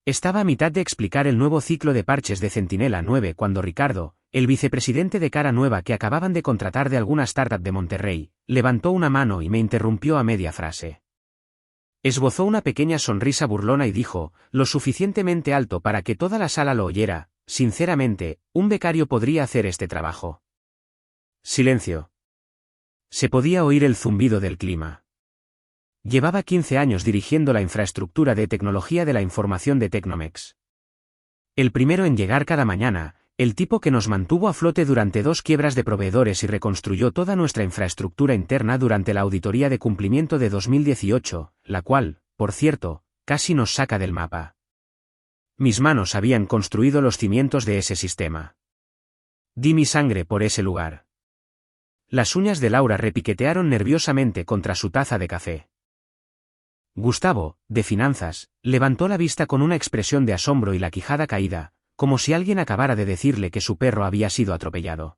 Estaba a mitad de explicar el nuevo ciclo de parches de Centinela 9 cuando Ricardo, el vicepresidente de Cara Nueva que acababan de contratar de alguna startup de Monterrey, levantó una mano y me interrumpió a media frase. Esbozó una pequeña sonrisa burlona y dijo, lo suficientemente alto para que toda la sala lo oyera, sinceramente, un becario podría hacer este trabajo. Silencio. Se podía oír el zumbido del clima. Llevaba 15 años dirigiendo la infraestructura de tecnología de la información de Tecnomex. El primero en llegar cada mañana, el tipo que nos mantuvo a flote durante 2 quiebras de proveedores y reconstruyó toda nuestra infraestructura interna durante la auditoría de cumplimiento de 2018, la cual, por cierto, casi nos saca del mapa. Mis manos habían construido los cimientos de ese sistema. Di mi sangre por ese lugar. Las uñas de Laura repiquetearon nerviosamente contra su taza de café. Gustavo, de finanzas, levantó la vista con una expresión de asombro y la quijada caída, como si alguien acabara de decirle que su perro había sido atropellado.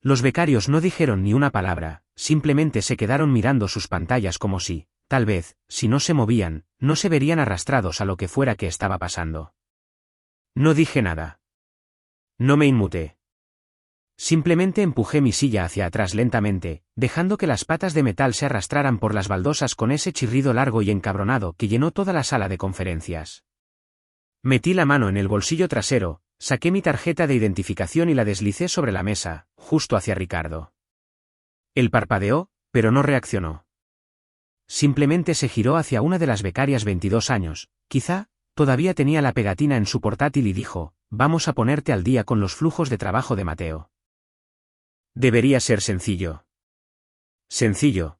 Los becarios no dijeron ni una palabra, simplemente se quedaron mirando sus pantallas como si, tal vez, si no se movían, no se verían arrastrados a lo que fuera que estaba pasando. No dije nada. No me inmuté. Simplemente empujé mi silla hacia atrás lentamente, dejando que las patas de metal se arrastraran por las baldosas con ese chirrido largo y encabronado que llenó toda la sala de conferencias. Metí la mano en el bolsillo trasero, saqué mi tarjeta de identificación y la deslicé sobre la mesa, justo hacia Ricardo. Él parpadeó, pero no reaccionó. Simplemente se giró hacia una de las becarias 22 años, quizá, todavía tenía la pegatina en su portátil y dijo, vamos a ponerte al día con los flujos de trabajo de Mateo. Debería ser sencillo. Sencillo.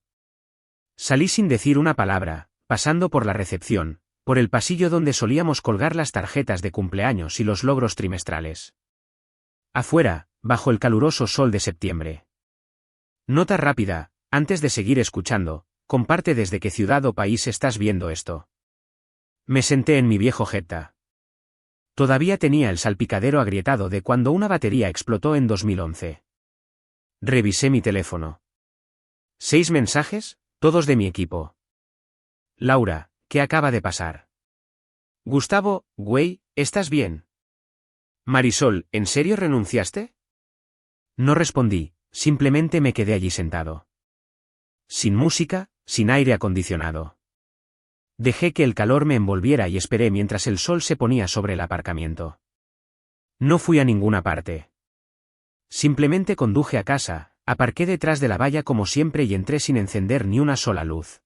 Salí sin decir una palabra, pasando por la recepción, por el pasillo donde solíamos colgar las tarjetas de cumpleaños y los logros trimestrales. Afuera, bajo el caluroso sol de septiembre. Nota rápida, antes de seguir escuchando, comparte desde qué ciudad o país estás viendo esto. Me senté en mi viejo Jetta. Todavía tenía el salpicadero agrietado de cuando una batería explotó en 2011. Revisé mi teléfono. 6 mensajes, todos de mi equipo. Laura, ¿qué acaba de pasar? Gustavo, güey, ¿estás bien? Marisol, ¿en serio renunciaste? No respondí, simplemente me quedé allí sentado. Sin música, sin aire acondicionado. Dejé que el calor me envolviera y esperé mientras el sol se ponía sobre el aparcamiento. No fui a ninguna parte. Simplemente conduje a casa, aparqué detrás de la valla como siempre y entré sin encender ni una sola luz.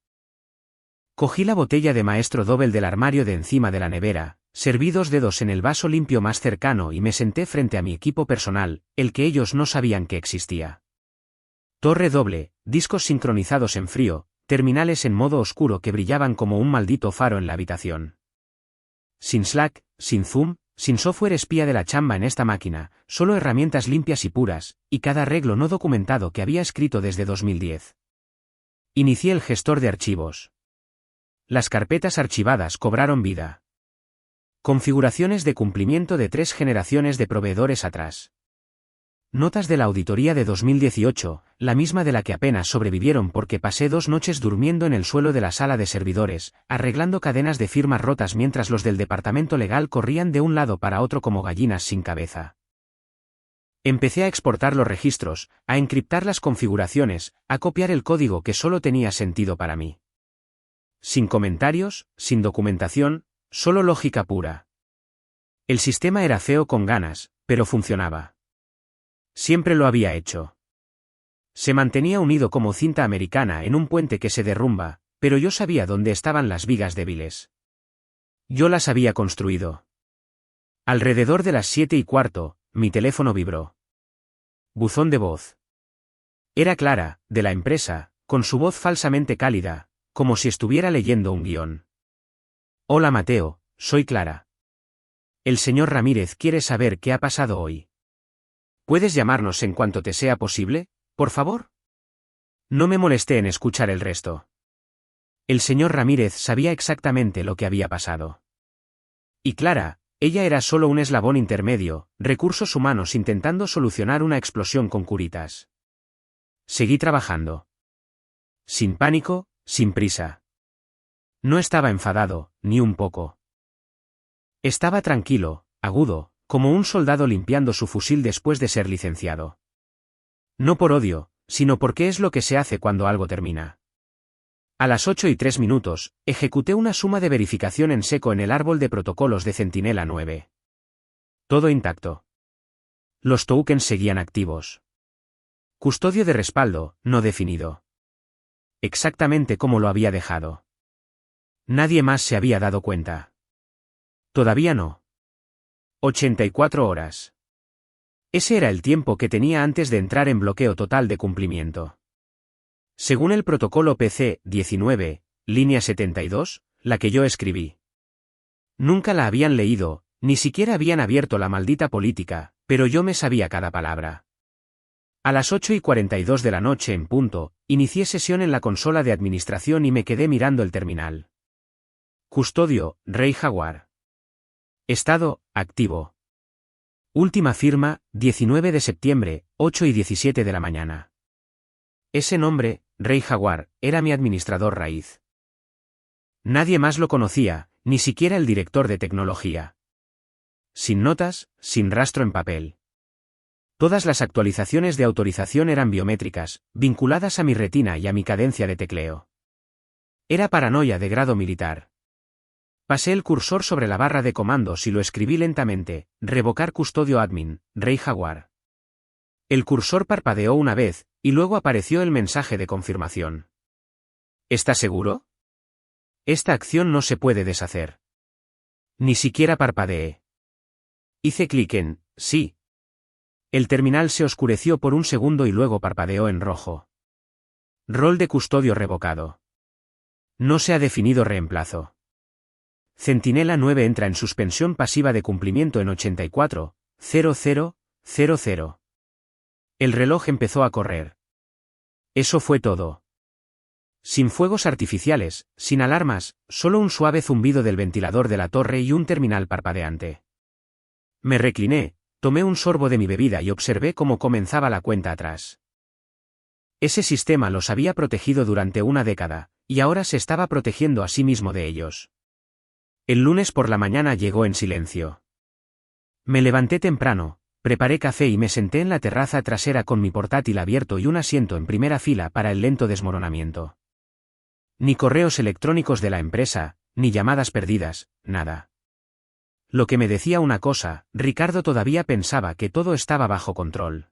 Cogí la botella de Maestro Dobel del armario de encima de la nevera, serví 2 dedos en el vaso limpio más cercano y me senté frente a mi equipo personal, el que ellos no sabían que existía. Torre doble, discos sincronizados en frío, terminales en modo oscuro que brillaban como un maldito faro en la habitación. Sin Slack, sin Zoom, sin software espía de la chamba en esta máquina, solo herramientas limpias y puras, y cada arreglo no documentado que había escrito desde 2010. Inicié el gestor de archivos. Las carpetas archivadas cobraron vida. Configuraciones de cumplimiento de 3 generaciones de proveedores atrás. Notas de la auditoría de 2018, la misma de la que apenas sobrevivieron porque pasé 2 noches durmiendo en el suelo de la sala de servidores, arreglando cadenas de firmas rotas mientras los del departamento legal corrían de un lado para otro como gallinas sin cabeza. Empecé a exportar los registros, a encriptar las configuraciones, a copiar el código que solo tenía sentido para mí. Sin comentarios, sin documentación, solo lógica pura. El sistema era feo con ganas, pero funcionaba. Siempre lo había hecho. Se mantenía unido como cinta americana en un puente que se derrumba, pero yo sabía dónde estaban las vigas débiles. Yo las había construido. Alrededor de las 7:15, mi teléfono vibró. Buzón de voz. Era Clara, de la empresa, con su voz falsamente cálida, como si estuviera leyendo un guión. Hola Mateo, soy Clara. El señor Ramírez quiere saber qué ha pasado hoy. ¿Puedes llamarnos en cuanto te sea posible, por favor? No me molesté en escuchar el resto. El señor Ramírez sabía exactamente lo que había pasado. Y Clara, ella era solo un eslabón intermedio, recursos humanos intentando solucionar una explosión con curitas. Seguí trabajando. Sin pánico, sin prisa. No estaba enfadado, ni un poco. Estaba tranquilo, agudo, como un soldado limpiando su fusil después de ser licenciado. No por odio, sino porque es lo que se hace cuando algo termina. A las 8:03, ejecuté una suma de verificación en seco en el árbol de protocolos de Centinela 9. Todo intacto. Los tokens seguían activos. Custodio de respaldo, no definido. Exactamente como lo había dejado. Nadie más se había dado cuenta. Todavía no. 84 horas. Ese era el tiempo que tenía antes de entrar en bloqueo total de cumplimiento. Según el protocolo PC-19, línea 72, la que yo escribí. Nunca la habían leído, ni siquiera habían abierto la maldita política, pero yo me sabía cada palabra. A las 8:42 de la noche en punto, inicié sesión en la consola de administración y me quedé mirando el terminal. Custodio, Rey Jaguar. Estado, activo. Última firma, 19 de septiembre, 8:17 de la mañana. Ese nombre, Rey Jaguar, era mi administrador raíz. Nadie más lo conocía, ni siquiera el director de tecnología. Sin notas, sin rastro en papel. Todas las actualizaciones de autorización eran biométricas, vinculadas a mi retina y a mi cadencia de tecleo. Era paranoia de grado militar. Pasé el cursor sobre la barra de comandos y lo escribí lentamente: revocar custodio admin, Rey Jaguar. El cursor parpadeó una vez, y luego apareció el mensaje de confirmación. ¿Estás seguro? Esta acción no se puede deshacer. Ni siquiera parpadeé. Hice clic en sí. El terminal se oscureció por un segundo y luego parpadeó en rojo. Rol de custodio revocado. No se ha definido reemplazo. Centinela 9 entra en suspensión pasiva de cumplimiento en 84.00.00. El reloj empezó a correr. Eso fue todo. Sin fuegos artificiales, sin alarmas, solo un suave zumbido del ventilador de la torre y un terminal parpadeante. Me recliné, tomé un sorbo de mi bebida y observé cómo comenzaba la cuenta atrás. Ese sistema los había protegido durante una década, y ahora se estaba protegiendo a sí mismo de ellos. El lunes por la mañana llegó en silencio. Me levanté temprano, preparé café y me senté en la terraza trasera con mi portátil abierto y un asiento en primera fila para el lento desmoronamiento. Ni correos electrónicos de la empresa, ni llamadas perdidas, nada. Lo que me decía una cosa, Ricardo todavía pensaba que todo estaba bajo control.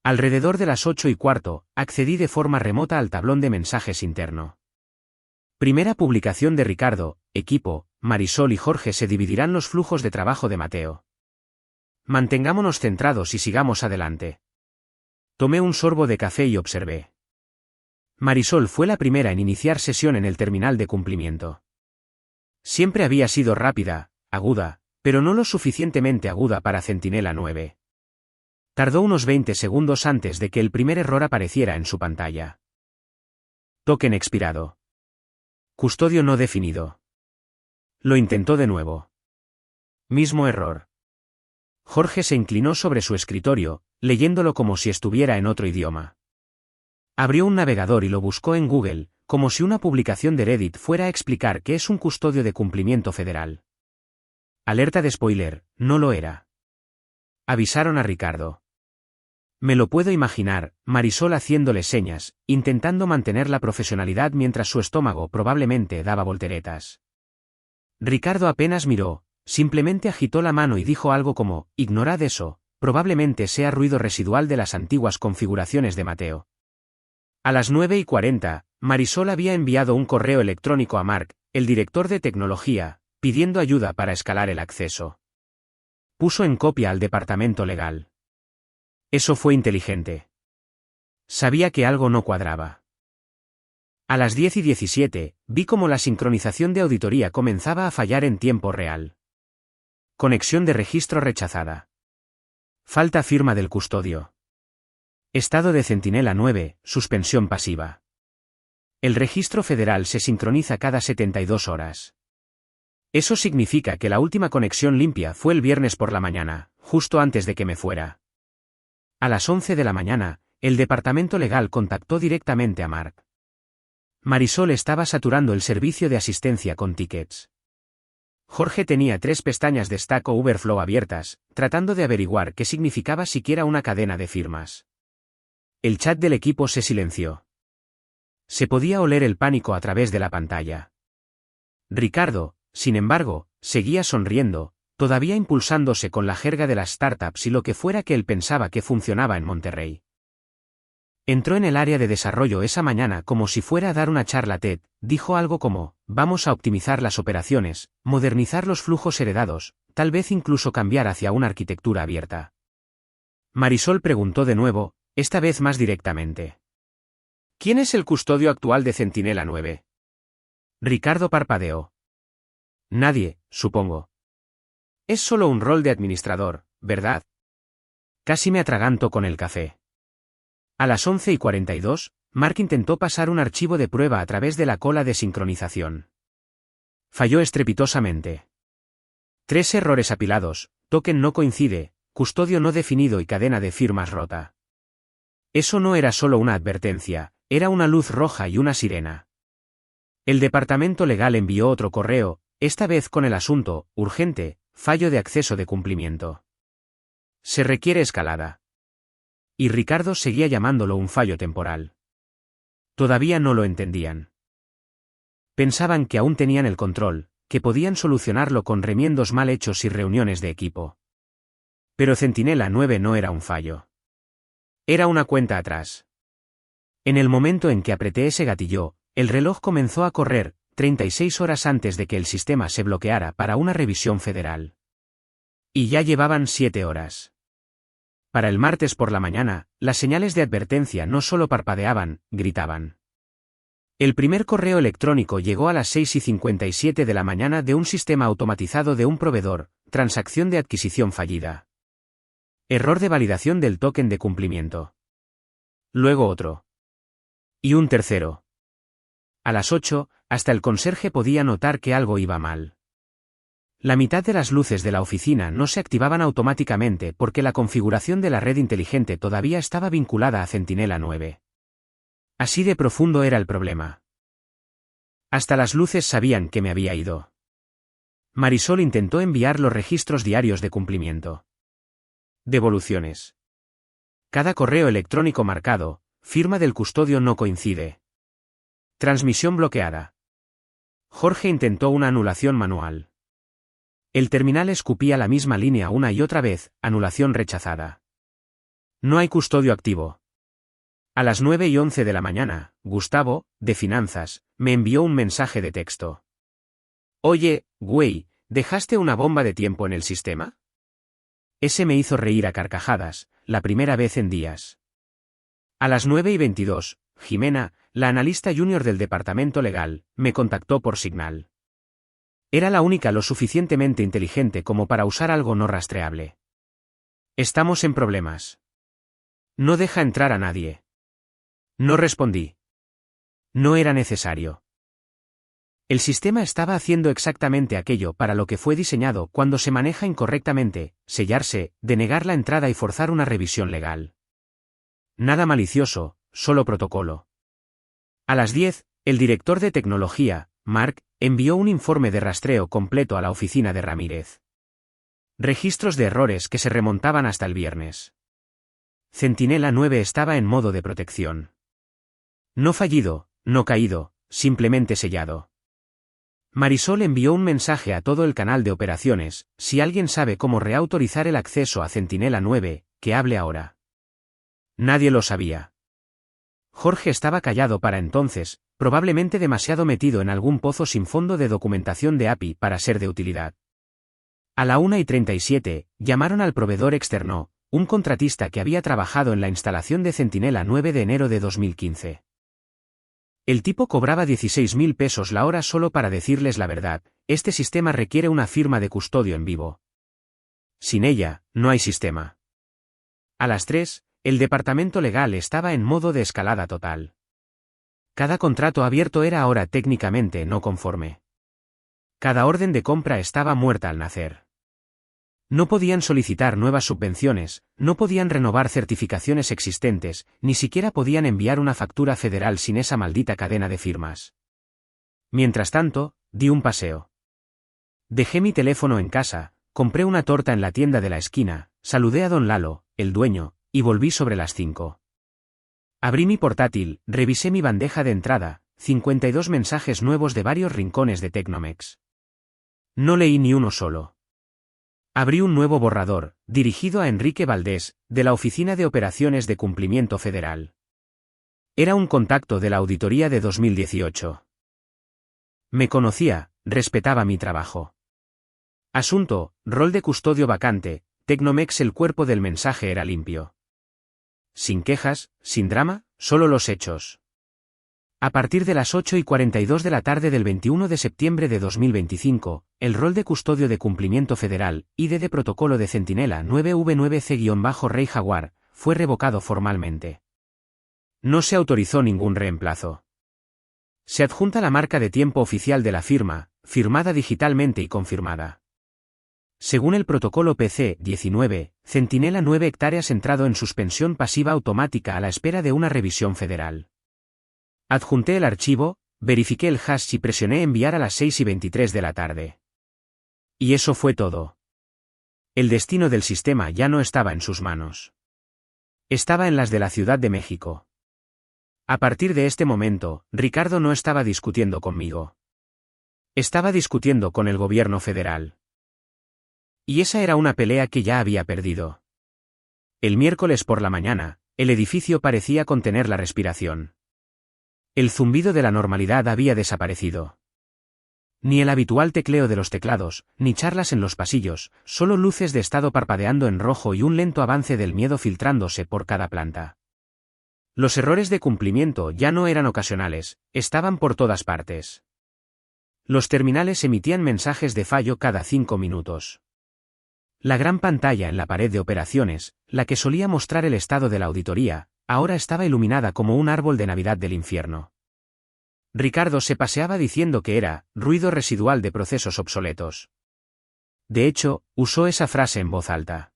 Alrededor de las 8:15, accedí de forma remota al tablón de mensajes interno. Primera publicación de Ricardo: equipo, Marisol y Jorge se dividirán los flujos de trabajo de Mateo. Mantengámonos centrados y sigamos adelante. Tomé un sorbo de café y observé. Marisol fue la primera en iniciar sesión en el terminal de cumplimiento. Siempre había sido rápida, aguda, pero no lo suficientemente aguda para Centinela 9. Tardó unos 20 segundos antes de que el primer error apareciera en su pantalla. Token expirado. Custodio no definido. Lo intentó de nuevo. Mismo error. Jorge se inclinó sobre su escritorio, leyéndolo como si estuviera en otro idioma. Abrió un navegador y lo buscó en Google, como si una publicación de Reddit fuera a explicar qué es un custodio de cumplimiento federal. Alerta de spoiler, no lo era. Avisaron a Ricardo. Me lo puedo imaginar, Marisol haciéndole señas, intentando mantener la profesionalidad mientras su estómago probablemente daba volteretas. Ricardo apenas miró, simplemente agitó la mano y dijo algo como: ignorad eso, probablemente sea ruido residual de las antiguas configuraciones de Mateo. A las 9:40, Marisol había enviado un correo electrónico a Mark, el director de tecnología, pidiendo ayuda para escalar el acceso. Puso en copia al departamento legal. Eso fue inteligente. Sabía que algo no cuadraba. A las 10:17, vi cómo la sincronización de auditoría comenzaba a fallar en tiempo real. Conexión de registro rechazada. Falta firma del custodio. Estado de Centinela 9, suspensión pasiva. El registro federal se sincroniza cada 72 horas. Eso significa que la última conexión limpia fue el viernes por la mañana, justo antes de que me fuera. A las 11 de la mañana, el departamento legal contactó directamente a Mark. Marisol estaba saturando el servicio de asistencia con tickets. Jorge tenía 3 pestañas de Stack Overflow abiertas, tratando de averiguar qué significaba siquiera una cadena de firmas. El chat del equipo se silenció. Se podía oler el pánico a través de la pantalla. Ricardo, sin embargo, seguía sonriendo, todavía impulsándose con la jerga de las startups y lo que fuera que él pensaba que funcionaba en Monterrey. Entró en el área de desarrollo esa mañana como si fuera a dar una charla TED, dijo algo como, vamos a optimizar las operaciones, modernizar los flujos heredados, tal vez incluso cambiar hacia una arquitectura abierta. Marisol preguntó de nuevo, esta vez más directamente. ¿Quién es el custodio actual de Centinela 9? Ricardo parpadeó. Nadie, supongo. Es solo un rol de administrador, ¿verdad? Casi me atraganto con el café. A las 11:42, Mark intentó pasar un archivo de prueba a través de la cola de sincronización. Falló estrepitosamente. 3 errores apilados, token no coincide, custodio no definido y cadena de firmas rota. Eso no era solo una advertencia, era una luz roja y una sirena. El departamento legal envió otro correo, esta vez con el asunto, urgente, fallo de acceso de cumplimiento. Se requiere escalada. Y Ricardo seguía llamándolo un fallo temporal. Todavía no lo entendían. Pensaban que aún tenían el control, que podían solucionarlo con remiendos mal hechos y reuniones de equipo. Pero Centinela 9 no era un fallo. Era una cuenta atrás. En el momento en que apreté ese gatillo, el reloj comenzó a correr, 36 horas antes de que el sistema se bloqueara para una revisión federal. Y ya llevaban 7 horas. Para el martes por la mañana, las señales de advertencia no solo parpadeaban, gritaban. El primer correo electrónico llegó a las 6:57 de la mañana de un sistema automatizado de un proveedor, transacción de adquisición fallida. Error de validación del token de cumplimiento. Luego otro. Y un tercero. A las 8, hasta el conserje podía notar que algo iba mal. La mitad de las luces de la oficina no se activaban automáticamente porque la configuración de la red inteligente todavía estaba vinculada a Centinela 9. Así de profundo era el problema. Hasta las luces sabían que me había ido. Marisol intentó enviar los registros diarios de cumplimiento. Devoluciones. Cada correo electrónico marcado, firma del custodio no coincide. Transmisión bloqueada. Jorge intentó una anulación manual. El terminal escupía la misma línea una y otra vez, anulación rechazada. No hay custodio activo. A las 9:11 de la mañana, Gustavo, de Finanzas, me envió un mensaje de texto. Oye, güey, ¿dejaste una bomba de tiempo en el sistema? Ese me hizo reír a carcajadas, la primera vez en días. A las 9:22, Jimena, la analista junior del departamento legal, me contactó por Signal. Era la única lo suficientemente inteligente como para usar algo no rastreable. Estamos en problemas. No deja entrar a nadie. No respondí. No era necesario. El sistema estaba haciendo exactamente aquello para lo que fue diseñado cuando se maneja incorrectamente, sellarse, denegar la entrada y forzar una revisión legal. Nada malicioso, solo protocolo. A las 10, el director de tecnología, Mark, envió un informe de rastreo completo a la oficina de Ramírez. Registros de errores que se remontaban hasta el viernes. Centinela 9 estaba en modo de protección. No fallido, no caído, simplemente sellado. Marisol envió un mensaje a todo el canal de operaciones, si alguien sabe cómo reautorizar el acceso a Centinela 9, que hable ahora. Nadie lo sabía. Jorge estaba callado para entonces, probablemente demasiado metido en algún pozo sin fondo de documentación de API para ser de utilidad. A la 1:37, llamaron al proveedor externo, un contratista que había trabajado en la instalación de Centinela 9 de enero de 2015. El tipo cobraba 16.000 pesos la hora solo para decirles la verdad, este sistema requiere una firma de custodio en vivo. Sin ella, no hay sistema. A las 3, el departamento legal estaba en modo de escalada total. Cada contrato abierto era ahora técnicamente no conforme. Cada orden de compra estaba muerta al nacer. No podían solicitar nuevas subvenciones, no podían renovar certificaciones existentes, ni siquiera podían enviar una factura federal sin esa maldita cadena de firmas. Mientras tanto, di un paseo. Dejé mi teléfono en casa, compré una torta en la tienda de la esquina, saludé a don Lalo, el dueño, y volví sobre las 5. Abrí mi portátil, revisé mi bandeja de entrada, 52 mensajes nuevos de varios rincones de Tecnomex. No leí ni uno solo. Abrí un nuevo borrador, dirigido a Enrique Valdés, de la Oficina de Operaciones de Cumplimiento Federal. Era un contacto de la auditoría de 2018. Me conocía, respetaba mi trabajo. Asunto, rol de custodio vacante, Tecnomex. El cuerpo del mensaje era limpio. Sin quejas, sin drama, solo los hechos. A partir de las 8:42 de la tarde del 21 de septiembre de 2025, el rol de custodio de cumplimiento federal, ID de protocolo de Centinela 9V9C-Rey Jaguar, fue revocado formalmente. No se autorizó ningún reemplazo. Se adjunta la marca de tiempo oficial de la firma, firmada digitalmente y confirmada. Según el protocolo PC-19, Centinela 9 hectáreas entrado en suspensión pasiva automática a la espera de una revisión federal. Adjunté el archivo, verifiqué el hash y presioné enviar a las 6:23 de la tarde. Y eso fue todo. El destino del sistema ya no estaba en sus manos. Estaba en las de la Ciudad de México. A partir de este momento, Ricardo no estaba discutiendo conmigo. Estaba discutiendo con el gobierno federal. Y esa era una pelea que ya había perdido. El miércoles por la mañana, el edificio parecía contener la respiración. El zumbido de la normalidad había desaparecido. Ni el habitual tecleo de los teclados, ni charlas en los pasillos, solo luces de estado parpadeando en rojo y un lento avance del miedo filtrándose por cada planta. Los errores de cumplimiento ya no eran ocasionales, estaban por todas partes. Los terminales emitían mensajes de fallo cada 5 minutos. La gran pantalla en la pared de operaciones, la que solía mostrar el estado de la auditoría, ahora estaba iluminada como un árbol de Navidad del infierno. Ricardo se paseaba diciendo que era ruido residual de procesos obsoletos. De hecho, usó esa frase en voz alta.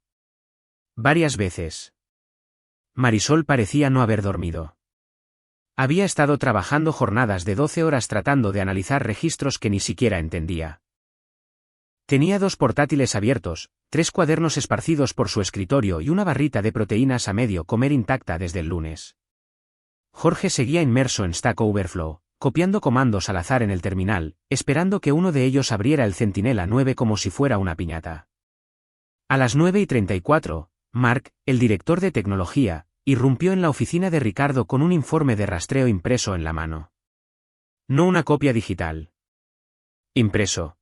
Varias veces. Marisol parecía no haber dormido. Había estado trabajando jornadas de 12 horas tratando de analizar registros que ni siquiera entendía. Tenía 2 portátiles abiertos, 3 cuadernos esparcidos por su escritorio y una barrita de proteínas a medio comer intacta desde el lunes. Jorge seguía inmerso en Stack Overflow, copiando comandos al azar en el terminal, esperando que uno de ellos abriera el Centinela 9 como si fuera una piñata. A las 9:34, Mark, el director de tecnología, irrumpió en la oficina de Ricardo con un informe de rastreo impreso en la mano. No una copia digital. Impreso.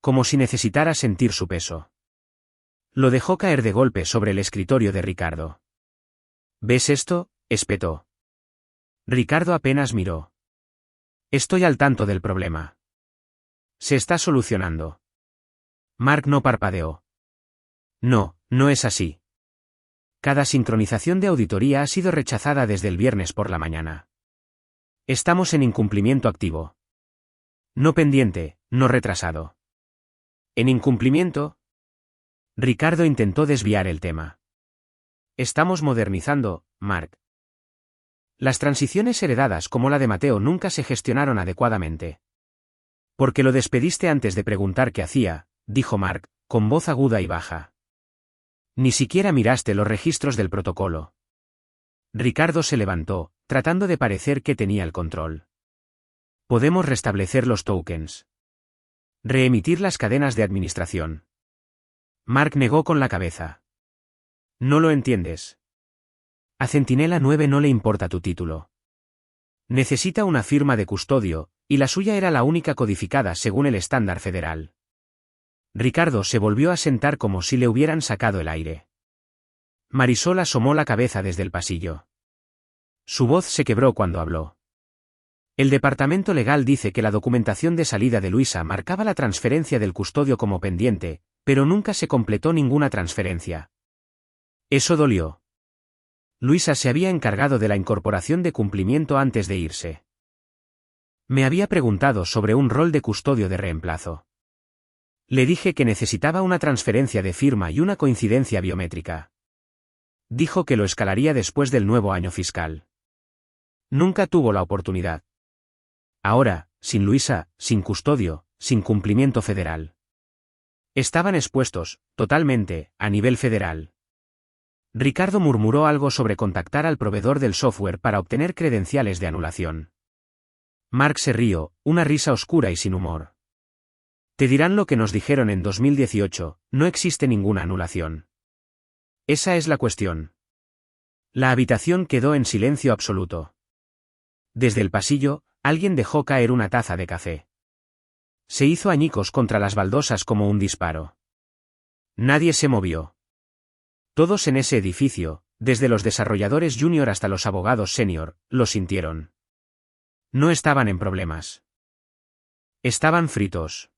Como si necesitara sentir su peso. Lo dejó caer de golpe sobre el escritorio de Ricardo. ¿Ves esto?, espetó. Ricardo apenas miró. Estoy al tanto del problema. Se está solucionando. Mark no parpadeó. No, no es así. Cada sincronización de auditoría ha sido rechazada desde el viernes por la mañana. Estamos en incumplimiento activo. No pendiente, no retrasado. ¿En incumplimiento? Ricardo intentó desviar el tema. Estamos modernizando, Mark. Las transiciones heredadas como la de Mateo nunca se gestionaron adecuadamente. Porque lo despediste antes de preguntar qué hacía, dijo Mark, con voz aguda y baja. Ni siquiera miraste los registros del protocolo. Ricardo se levantó, tratando de parecer que tenía el control. Podemos restablecer los tokens. Reemitir las cadenas de administración. Mark negó con la cabeza. No lo entiendes. A Centinela 9 no le importa tu título. Necesita una firma de custodio, y la suya era la única codificada según el estándar federal. Ricardo se volvió a sentar como si le hubieran sacado el aire. Marisol asomó la cabeza desde el pasillo. Su voz se quebró cuando habló. El departamento legal dice que la documentación de salida de Luisa marcaba la transferencia del custodio como pendiente, pero nunca se completó ninguna transferencia. Eso dolió. Luisa se había encargado de la incorporación de cumplimiento antes de irse. Me había preguntado sobre un rol de custodio de reemplazo. Le dije que necesitaba una transferencia de firma y una coincidencia biométrica. Dijo que lo escalaría después del nuevo año fiscal. Nunca tuvo la oportunidad. Ahora, sin Luisa, sin custodio, sin cumplimiento federal. Estaban expuestos, totalmente, a nivel federal. Ricardo murmuró algo sobre contactar al proveedor del software para obtener credenciales de anulación. Mark se rió, una risa oscura y sin humor. Te dirán lo que nos dijeron en 2018, no existe ninguna anulación. Esa es la cuestión. La habitación quedó en silencio absoluto. Desde el pasillo, alguien dejó caer una taza de café. Se hizo añicos contra las baldosas como un disparo. Nadie se movió. Todos en ese edificio, desde los desarrolladores junior hasta los abogados senior, lo sintieron. No estaban en problemas. Estaban fritos.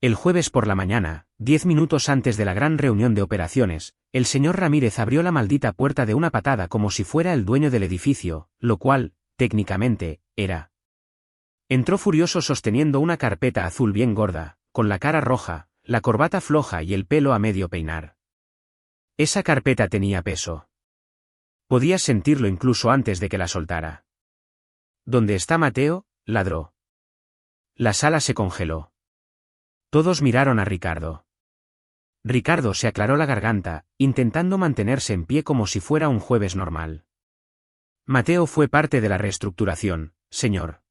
El jueves por la mañana, 10 minutos antes de la gran reunión de operaciones, el señor Ramírez abrió la maldita puerta de una patada como si fuera el dueño del edificio, lo cual, técnicamente, era. Entró furioso sosteniendo una carpeta azul bien gorda, con la cara roja, la corbata floja y el pelo a medio peinar. Esa carpeta tenía peso. Podías sentirlo incluso antes de que la soltara. ¿Dónde está Mateo?, ladró. La sala se congeló. Todos miraron a Ricardo. Ricardo se aclaró la garganta, intentando mantenerse en pie como si fuera un jueves normal. Mateo fue parte de la reestructuración, señor.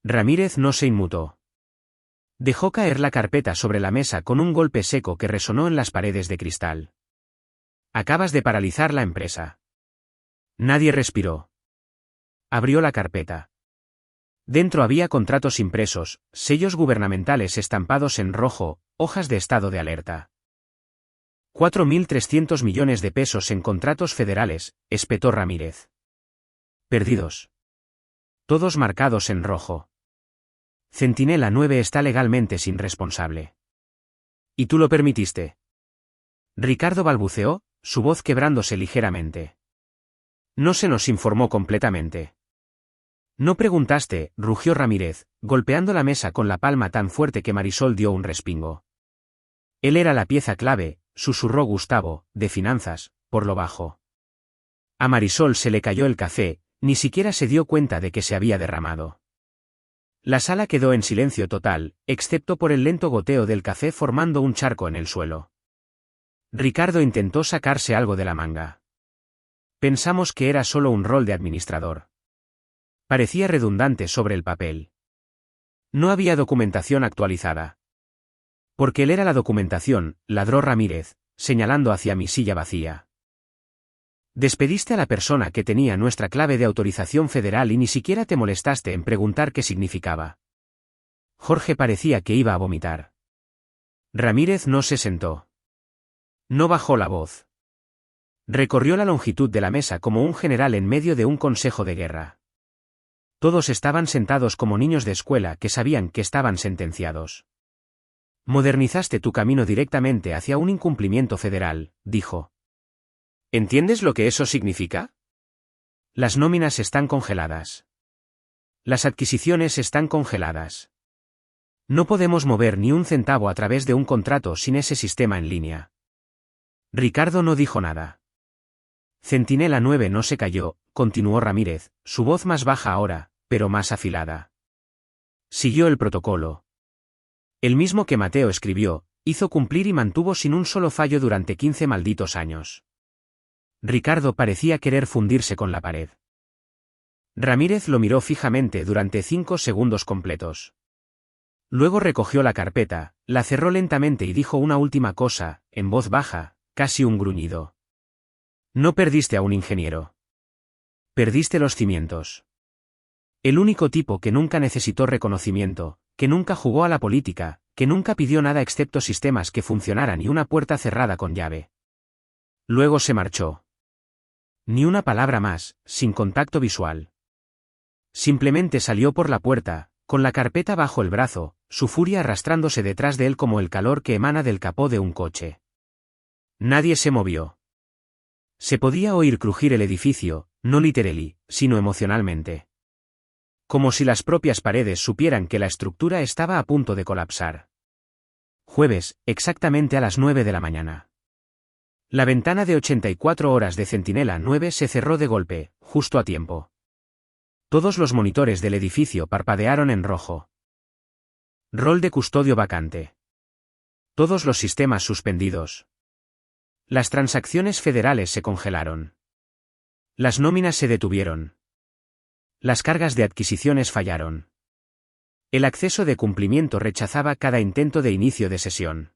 Ramírez no se inmutó. Dejó caer la carpeta sobre la mesa con un golpe seco que resonó en las paredes de cristal. Acabas de paralizar la empresa. Nadie respiró. Abrió la carpeta. Dentro había contratos impresos, sellos gubernamentales estampados en rojo, hojas de estado de alerta. 4.300 millones de pesos en contratos federales, espetó Ramírez. Perdidos. Todos marcados en rojo. Centinela 9 está legalmente sin responsable. ¿Y tú lo permitiste? Ricardo balbuceó, su voz quebrándose ligeramente. No se nos informó completamente. No preguntaste, rugió Ramírez, golpeando la mesa con la palma tan fuerte que Marisol dio un respingo. Él era la pieza clave, susurró Gustavo, de finanzas, por lo bajo. A Marisol se le cayó el café, ni siquiera se dio cuenta de que se había derramado. La sala quedó en silencio total, excepto por el lento goteo del café formando un charco en el suelo. Ricardo intentó sacarse algo de la manga. Pensamos que era solo un rol de administrador. Parecía redundante sobre el papel. No había documentación actualizada. Porque él era la documentación, ladró Ramírez, señalando hacia mi silla vacía. Despediste a la persona que tenía nuestra clave de autorización federal y ni siquiera te molestaste en preguntar qué significaba. Jorge parecía que iba a vomitar. Ramírez no se sentó. No bajó la voz. Recorrió la longitud de la mesa como un general en medio de un consejo de guerra. Todos estaban sentados como niños de escuela que sabían que estaban sentenciados. Modernizaste tu camino directamente hacia un incumplimiento federal, dijo. ¿Entiendes lo que eso significa? Las nóminas están congeladas. Las adquisiciones están congeladas. No podemos mover ni un centavo a través de un contrato sin ese sistema en línea. Ricardo no dijo nada. Centinela 9 no se cayó, continuó Ramírez, su voz más baja ahora, pero más afilada. Siguió el protocolo. El mismo que Mateo escribió, hizo cumplir y mantuvo sin un solo fallo durante 15 malditos años. Ricardo parecía querer fundirse con la pared. Ramírez lo miró fijamente durante 5 segundos completos. Luego recogió la carpeta, la cerró lentamente y dijo una última cosa, en voz baja, casi un gruñido. No perdiste a un ingeniero. Perdiste los cimientos. El único tipo que nunca necesitó reconocimiento, que nunca jugó a la política, que nunca pidió nada excepto sistemas que funcionaran y una puerta cerrada con llave. Luego se marchó. Ni una palabra más, sin contacto visual. Simplemente salió por la puerta, con la carpeta bajo el brazo, su furia arrastrándose detrás de él como el calor que emana del capó de un coche. Nadie se movió. Se podía oír crujir el edificio, no literally, sino emocionalmente. Como si las propias paredes supieran que la estructura estaba a punto de colapsar. Jueves, exactamente a las 9 de la mañana. La ventana de 84 horas de Centinela 9 se cerró de golpe, justo a tiempo. Todos los monitores del edificio parpadearon en rojo. Rol de custodio vacante. Todos los sistemas suspendidos. Las transacciones federales se congelaron. Las nóminas se detuvieron. Las cargas de adquisiciones fallaron. El acceso de cumplimiento rechazaba cada intento de inicio de sesión.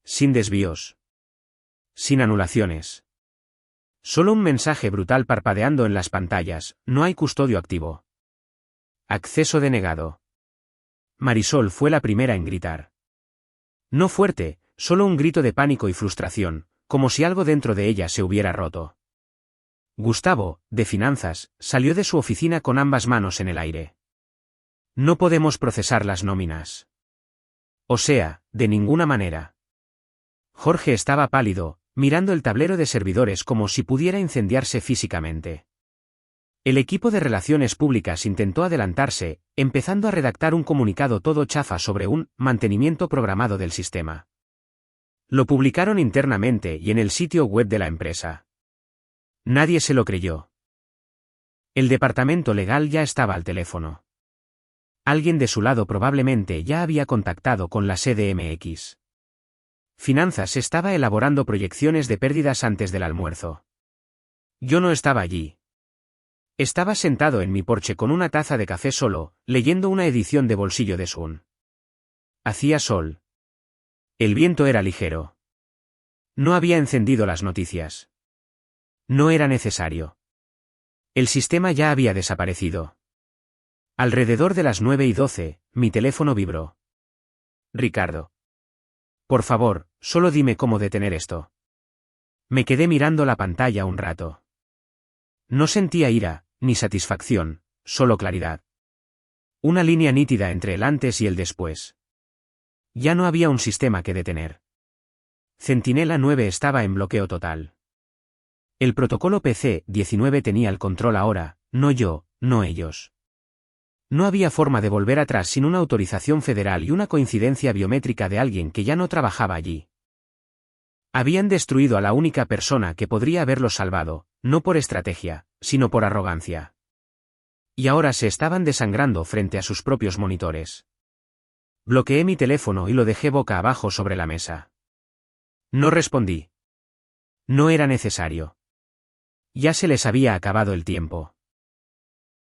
Sin desvíos. Sin anulaciones. Solo un mensaje brutal parpadeando en las pantallas: no hay custodio activo. Acceso denegado. Marisol fue la primera en gritar. No fuerte, solo un grito de pánico y frustración, como si algo dentro de ella se hubiera roto. Gustavo, de finanzas, salió de su oficina con ambas manos en el aire. No podemos procesar las nóminas. O sea, de ninguna manera. Jorge estaba pálido, mirando el tablero de servidores como si pudiera incendiarse físicamente. El equipo de relaciones públicas intentó adelantarse, empezando a redactar un comunicado todo chafa sobre un mantenimiento programado del sistema. Lo publicaron internamente y en el sitio web de la empresa. Nadie se lo creyó. El departamento legal ya estaba al teléfono. Alguien de su lado probablemente ya había contactado con la CDMX. Finanzas estaba elaborando proyecciones de pérdidas antes del almuerzo. Yo no estaba allí. Estaba sentado en mi porche con una taza de café solo, leyendo una edición de bolsillo de Sun. Hacía sol. El viento era ligero. No había encendido las noticias. No era necesario. El sistema ya había desaparecido. Alrededor de las 9:12, mi teléfono vibró. Ricardo. Por favor, solo dime cómo detener esto. Me quedé mirando la pantalla un rato. No sentía ira, ni satisfacción, solo claridad. Una línea nítida entre el antes y el después. Ya no había un sistema que detener. Centinela 9 estaba en bloqueo total. El protocolo PC-19 tenía el control ahora, no yo, no ellos. No había forma de volver atrás sin una autorización federal y una coincidencia biométrica de alguien que ya no trabajaba allí. Habían destruido a la única persona que podría haberlos salvado, no por estrategia, sino por arrogancia. Y ahora se estaban desangrando frente a sus propios monitores. Bloqueé mi teléfono y lo dejé boca abajo sobre la mesa. No respondí. No era necesario. Ya se les había acabado el tiempo.